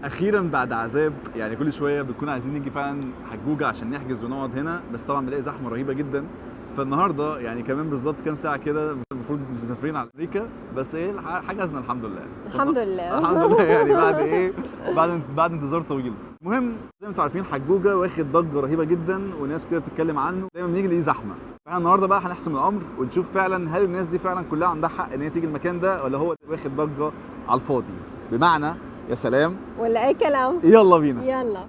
اخيرا بعد عذاب، يعني كل شويه بنكون عايزين نيجي فعلا حجوجه عشان نحجز ونقعد هنا، بس طبعا بنلاقي زحمه رهيبه جدا. فالنهارده يعني كمان بالظبط كام ساعه كده المفروض مسافرين على امريكا، بس ايه حجزنا الحمد لله. الحمد لله. الحمد لله يعني بعد ايه، بعد انتظار طويل. المهم زي ما انتم عارفين حجوجه واخد ضجه رهيبه جدا وناس كده بتتكلم عنه، دايما بنيجي نلاقيه زحمه. فاحنا النهارده بقى هنحسم الامر ونشوف فعلا هل الناس دي فعلا كلها عندها حق ان هي تيجي المكان ده، ولا هو واخد ضجه على الفاضي. بمعنى يا سلام، ولا اي كلام. يلا بينا. يلا.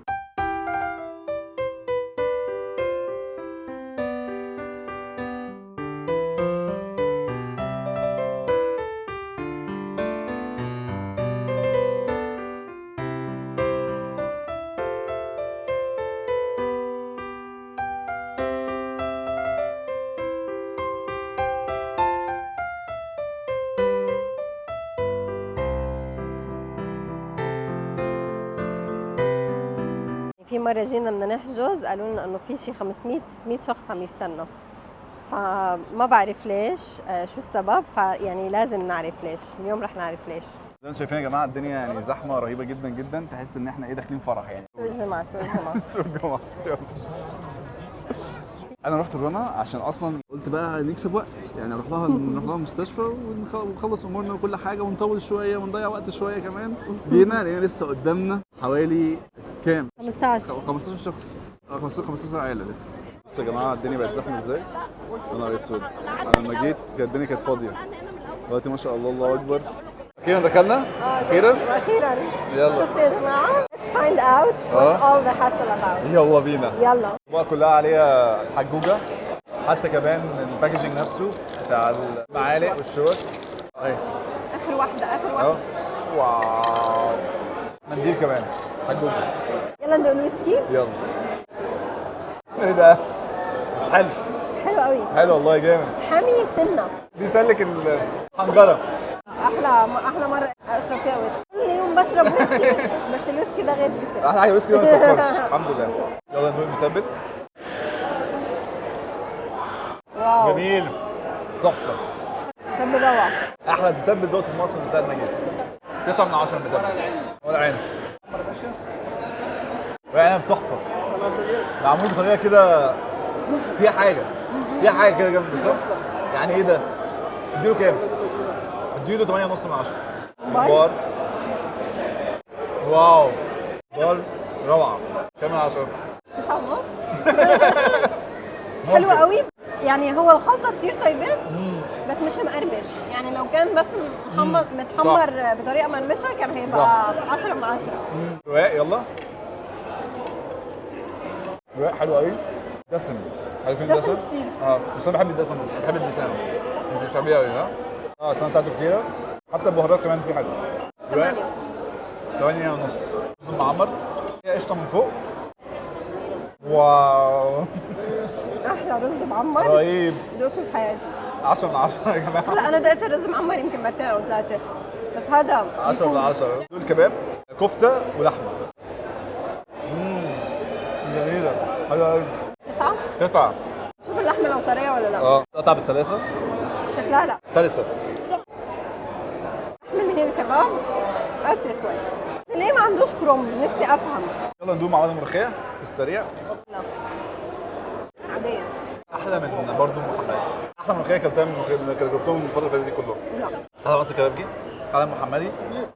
في مرة جينا بدنا نحجز قالوا لنا انه في شي 500 600 شخص عم يستنى، فما بعرف ليش شو السبب، فيعني لازم نعرف ليش. اليوم رح نعرف ليش. زي ما انتم شايفين يا جماعه الدنيا يعني زحمه رهيبه جدا جدا، تحس ان احنا ايه داخلين فرح يعني. سوق الجمعة سوق الجمعة. سوق الجمعه. يلا. انا رحت الرنا عشان اصلا قلت بقى نكسب وقت، يعني نروح لها المستشفى ونخلص امورنا وكل حاجه ونطول شويه ونضيع وقت شويه كمان. جينا لقينا لسه قدامنا حوالي كام؟ 15 شخص. 15 عائله لسه. بصوا يا جماعه الدنيا بقت زحمه ازاي؟ يا نهار اسود. انا لما جيت كانت الدنيا كانت فاضيه، دلوقتي ما شاء الله الله اكبر. اخيرا دخلنا. اخيرا يلا. شفتوا يا جماعة؟ Let's find out what all the hassle about. يلا بينا. يلا. بقى كلها عليها حجوجه، حتى كمان الباكجينج نفسه بتاع المعالق والشوك. اهي اخر واحدة اخر واحدة. واو. منديل كمان حجوجه. يلا ندوق الويسكي. يلا. ايه ده؟ بس حلو. حلو قوي. حلو والله جامد. حامي سنة. بيسلك الحنجره. احلى مرة اشرب فيها ويسكي. كل يوم بشرب ويسكي بس الويسكي ده غير شكل. احلى حاجه ويسكي ده ما يسكرش. الحمد لله. يلا ندوق المتبل. واو. جميل. تحفه. طب روعة. احلى متبل دوقته في مصر من ساعه ما جيت. 9 من 10 متبل. ولا عنب. ولا عنب تحفه. معمول بطريقه كده فيها حاجه كده جامده صح؟ يعني ايه ده؟ اديله كام؟ اديله 8.5 من 10. بار. واو. بار روعه. كام من 10؟ 9.5. حلوة قوي. يعني هو الخلطة كتير طيبة بس مش مقرمش، يعني لو كان بس متحمر بطريقة مقرمشة كان هيبقى 10 من 10. رواق. يلا. رواق حلو قوي. دسم. عارفين دسم الدسم؟ كتير. بس انا بحب الدسم، بحب الدسام. انت مش بتحبيها قوي ها؟ السنه بتاعته كتيره، حتى البهارات كمان في حاجه. 8.5. رز معمر، فيها قشطه من فوق. واو. احلى رز معمر رهيب. دوقته في حياتي. 10 من 10 يا جماعه. لا انا دقت الرز معمر يمكن مرتين او ثلاثة، بس هذا 10 من 10. دول كباب، كفته ولحمه. جميله. حلوه قوي. 9. 9. شوف اللحمة لو طرية ولا لا. قطع بالسلاسه. شكلها لا. سلسه. احلى من الكباب قاسية شوي. ليه ما عندوش كرومب؟ نفسي افهم. يلا ندوق مع بعض الملوخيه في السريع. لا عادية. احلى من برضه محمدي. احلى ملوخيه اكلتها من اللي جربتهم من الفتره اللي فاتت دي كلهم. لا احلى مصر كبابجي، احلى محمدي.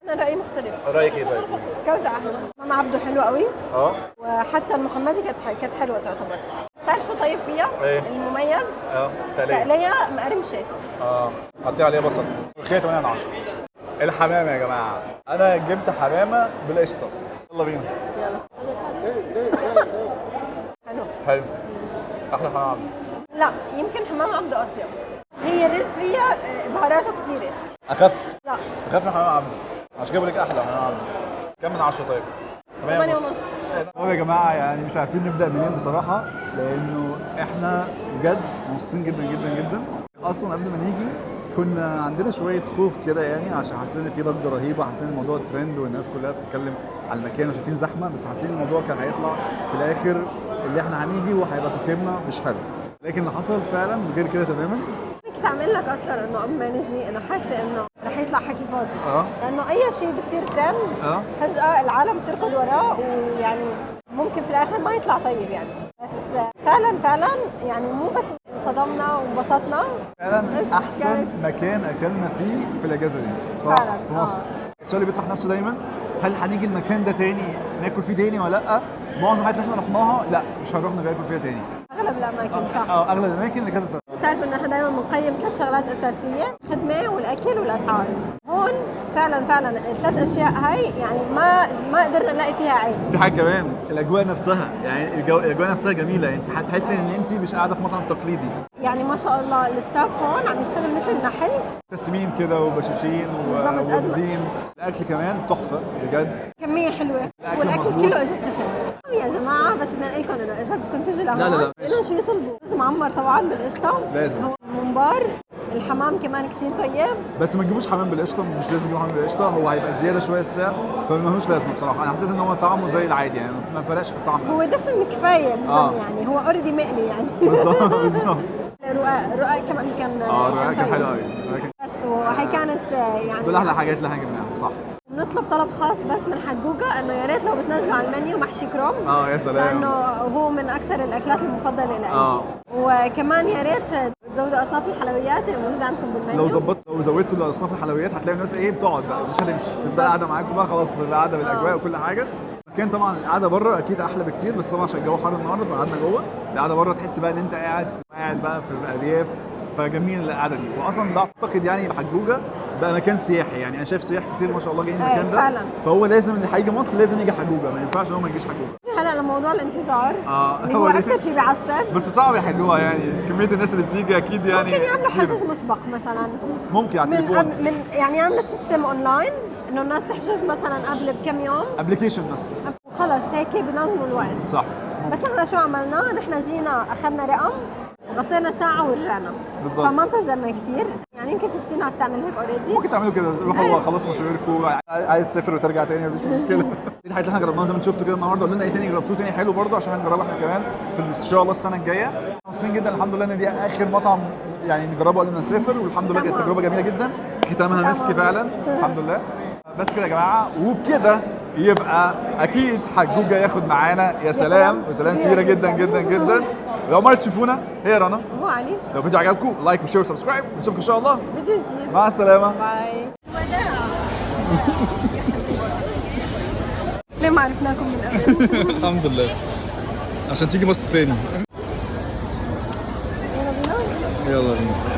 انا رأيي مختلف. رايك ايه طيب؟ كلت احلى. ماما عبده حلوة قوي، اه. وحتى المحمدي كانت حلوة تعتبر. تعرف شو طيب فيها؟ ايه؟ المميز تقليه. تقلية مقرمشة. حطيها عليها بصل. ملوخيه 8 من 10. الحمام يا جماعه، انا جبت حمامه بالقشطه. يلا بينا. يلا. حلو. احلى حمام عبده. لا يمكن حمام عبده اطيب. هي الرز فيها بهاراته كثيرة. اخف. لا. اخف من حمام عبده، عشان كده بقول لك احلى حمام عبده. كام من 10 طيب؟ 8.5. طب يا جماعه يعني مش عارفين نبدا منين بصراحه، لانه احنا بجد مبسوطين جدا جدا جدا. اصلا قبل ما نيجي كنا عندنا شويه خوف كده، يعني عشان حاسين ان في ضجه رهيبه، حاسين الموضوع ترند والناس كلها بتتكلم على المكان وشايفين زحمه، بس حاسين الموضوع كان هيطلع في الاخر اللي احنا هنيجي وهيبقى تقييمنا مش حلو، لكن اللي حصل فعلا غير كده تماما. كنت اعمل لك اصلا انه قبل ما نجي انا حاسه انه رح يطلع حكي فاضي. لانه اي شيء بصير ترند فجاه العالم بتركض وراه، ويعني ممكن في الاخر ما يطلع طيب يعني. بس فعلا يعني مو بس انصدمنا وانبسطنا، فعلا احسن مكان اكلنا فيه في الاجازه دي بصراحه في مصر. السؤال اللي بيطرح نفسه دايما، هل هنيجي المكان ده تاني ناكل فيه تاني ولا لا؟ معظم الحاجات اللي احنا رحناها لا مش هنروح ناكل فيها تاني. اغلب الاماكن صح. اغلب الاماكن لكذا سبب. بتعرف انه احنا دائما بنقيم 3 شغلات اساسيه، الخدمه والاكل والاسعار. هون فعلا ال3 اشياء هاي يعني ما قدرنا نلاقي فيها عيب. في حاجه كمان، الاجواء نفسها، يعني الاجواء نفسها جميله، انت هتحسي ان انت مش قاعده في مطعم تقليدي. يعني ما شاء الله الستاف هون عم يشتغل مثل النحل، تسمين كده وبشاشين ووردين. الاكل كمان تحفه بجد، كميه حلوه والاكل كله اجى سخن. يا جماعه بس بدنا نقول لكم انه اذا بدكم تجوا لهون لا لهم شو يطلبوا. لازم معمر طبعا بالقشطه، لازم. هو ممبار. الحمام كمان كتير طيب، بس ما تجيبوش حمام بالقشطه، مش لازم تجيبوا حمام بالقشطه، هو هيبقى زياده شويه السعر فمالهوش لازمه بصراحه. انا حسيت ان هو طعمه زي العادي يعني ما فرقش في الطعم. هو دسم كفايه يعني هو اوريدي مقلي يعني. بالظبط. رقاق كمان كان رقاق كان حلو قوي. بس وهي كانت يعني دول احلى حاجات اللي احنا جبناها صح. بنطلب طلب خاص بس من حجوجة انه يا ريت لو بتنزلوا على المنيو محشي كروم. يا سلام، لانه هو من اكثر الاكلات المفضله لي. وكمان يا ريت تزودوا اصناف الحلويات اللي موجوده عندكم بالمنيو. لو زودتوا اصناف الحلويات هتلاقي الناس بتقعد بقى مش هتمشي، تفضل قاعده معاكم بقى خلاص، تبقى قاعده بالاجواء وكل حاجه. كان طبعا القعده بره اكيد احلى بكتير، بس طبعا عشان الجو حر النهارده فقعدنا جوه. القعده بره تحس بقى ان انت قاعد بقى في الارياف، فجميل القعده دي. واصلا ده اعتقد يعني حجوجه بقى مكان سياحي، يعني انا شايف سياح كتير ما شاء الله جايين المكان ده فعلا. فهو لازم اللي هيجي مصر لازم يجي حجوجه، ما ينفعش ان هو ما يجيش حجوجه. هلا لموضوع الانتظار اللي هو اكثر شيء بيعصب، بس صعب يحلوها يعني كميه الناس اللي بتيجي اكيد يعني. ممكن يعملوا حجز مسبق مثلا، ممكن على التليفون يعني يعملوا سيستم اونلاين انه الناس تحجز مثلا قبل بكم يوم، ابلكيشن مثلا، وخلص هيك بينظموا الوقت. صح. بس نحن شو عملنا؟ نحن جينا اخذنا رقم وغطينا ساعة ورجعنا بالظبط، فما انتظرنا كتير. يعني يمكن في كتير ناس تعمل هيك اوريدي. ممكن تعملوا كده، روحوا خلصوا مشاويركم، عايز تسافر وترجع تاني مفيش مشكله. دي الحاجات اللي احنا جربناها زي ما انتم شفتوا كده النهارده. قولوا لنا ايه تاني جربتوه تاني حلو برضه عشان هنجربه احنا كمان في ان شاء الله السنه الجايه. مبسوطين جدا الحمد لله ان دي اخر مطعم يعني نجربه قبل ما نسافر، والحمد لله كانت تجربه جميله جدا، ختامها مسك فعلا الحمد لله. بس كده يا جماعه، وبكده يبقى اكيد حجوجه ياخد معانا يا سلام وسلام كبيره جدا جدا جدا. لو مرة تشوفونا هي رنا هو علي. لو الفيديو عجبكم لايك وشير وسبسكرايب، ونشوفكم ان شاء الله فيديو جديد. مع السلامه. باي. ليه ما عرفناكم من قبل؟ الحمد لله عشان تيجي مصر تاني. يلا بينا. يلا بينا.